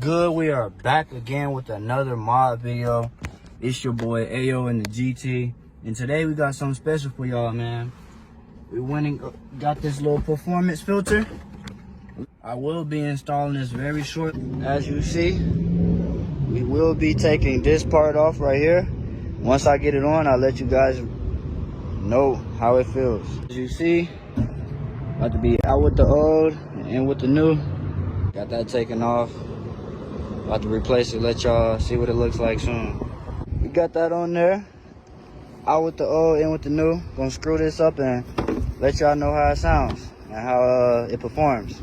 Good, we are back again with another mod video. It's your boy Ayo in the GT, and today we got something special for y'all, man. We went and got this little performance filter. I will be installing this very short. As you see, we will be taking this part off right here. Once I get it on, I'll let you guys know how it feels. As you see, about to be out with the old and in with the new. Got that taken off. About to replace it, let y'all see what it looks like soon. We got that on there. Out with the old, in with the new. Gonna screw this up and let y'all know how it sounds and how it performs.